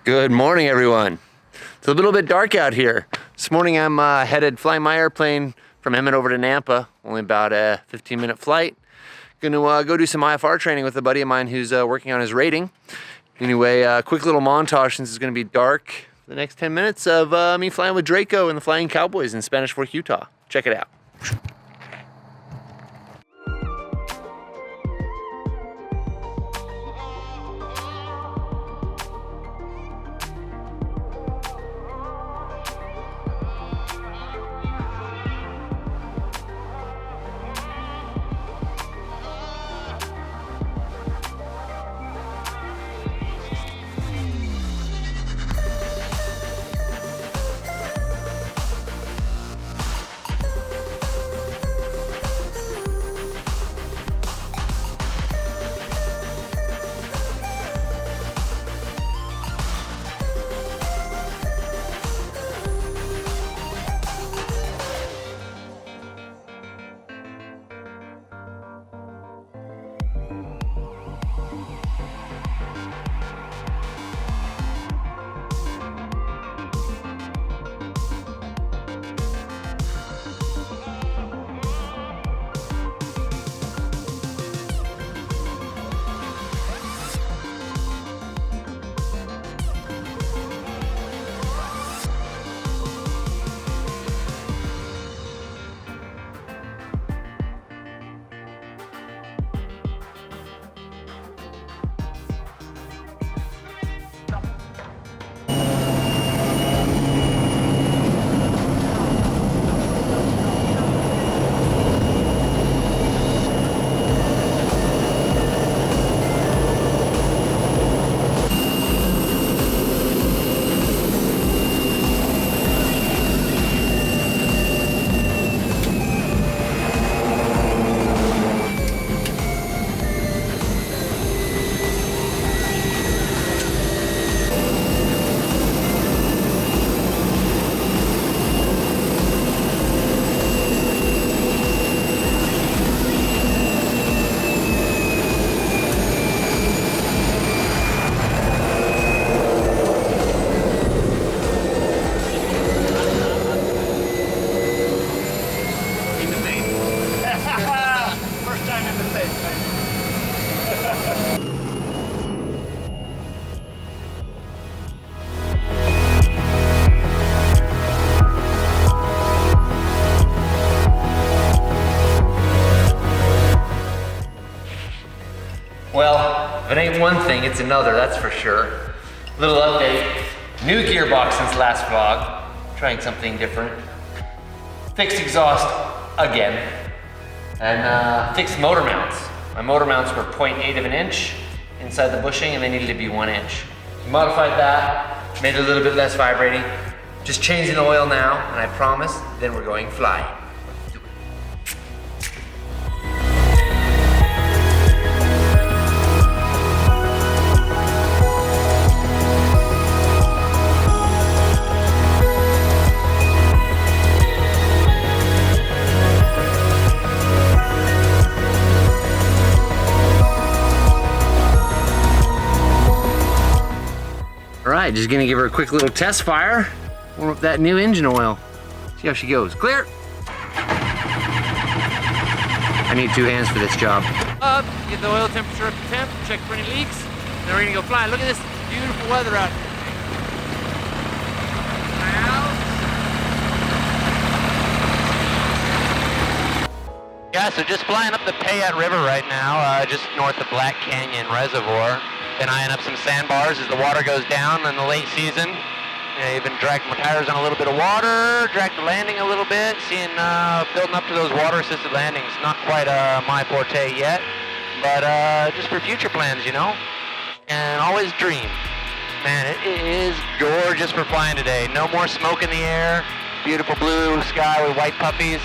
Good morning, everyone. It's a little bit dark out here. This morning I'm headed flying my airplane from Emmett over to Nampa, only about a 15-minute flight. Gonna go do some IFR training with a buddy of mine who's working on his rating. Anyway, quick little montage since it's gonna be dark for the next 10 minutes of me flying with Draco and the Flying Cowboys in Spanish Fork, Utah. Check it out. Well, if it ain't one thing, it's another, that's for sure. Little update, new gearbox since last vlog, trying something different. Fixed exhaust again, and fixed motor mounts. My motor mounts were 0.8 of an inch inside the bushing and they needed to be 1 inch. Modified that, made it a little bit less vibrating. Just changing the oil now, and I promise, then we're going flying. All right, just gonna give her a quick little test fire. Warm up that new engine oil. See how she goes. Clear. I need 2 hands for this job. Up, get the oil temperature up to temp, check for any leaks, then we're gonna go flying. Look at this beautiful weather out here. Yeah, so just flying up the Payette River right now, just north of Black Canyon Reservoir. Been eyeing up some sandbars as the water goes down in the late season. Even dragged my tires on a little bit of water, dragged the landing a little bit, seeing building up to those water-assisted landings. Not quite my forte yet, but just for future plans, you know. And always dream. Man, it is gorgeous for flying today. No more smoke in the air. Beautiful blue sky with white puppies.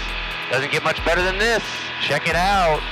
Doesn't get much better than this. Check it out.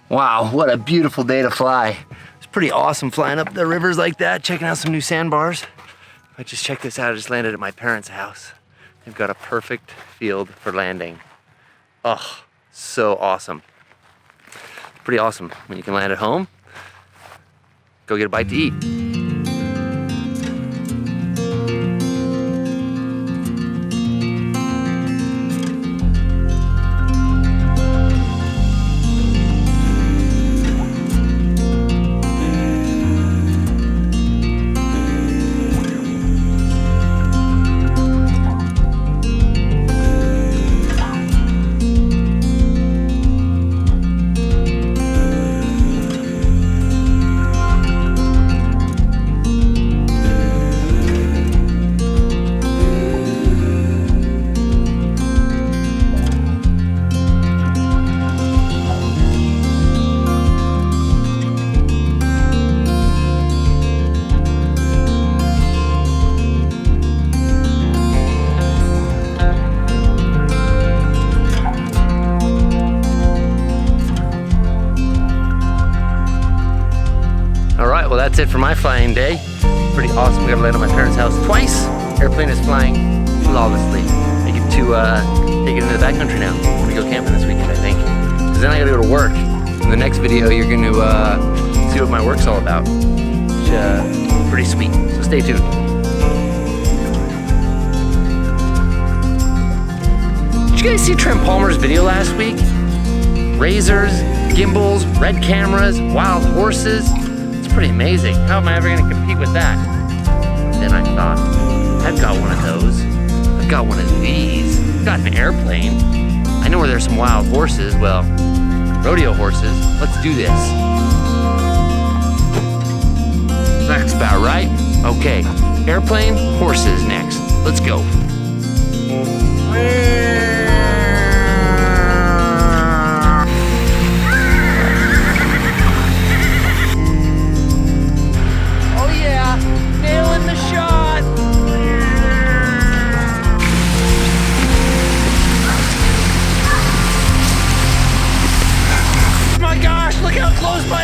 Wow, what a beautiful day to fly. It's pretty awesome flying up the rivers like that, checking out some new sandbars. I just checked this out, I just landed at my parents' house. They've got a perfect field for landing. Oh, so awesome. Pretty awesome when you can land at home. Go get a bite to eat. Well, that's it for my flying day. Pretty awesome. We got to land at my parents' house twice. Airplane is flying flawlessly. I get to take it into the backcountry now. I'm gonna go camping this weekend, I think. Because then I gotta go to work. In the next video, you're going to see what my work's all about. Which is pretty sweet. So stay tuned. Did you guys see Trent Palmer's video last week? Razors, gimbals, red cameras, wild horses. Pretty amazing. How am I ever going to compete with that? Then I thought, I've got one of those. I've got one of these. I've got an airplane. I know where there's some wild horses. Well, rodeo horses. Let's do this. That's about right. Okay, airplane, horses next. Let's go. Look how close my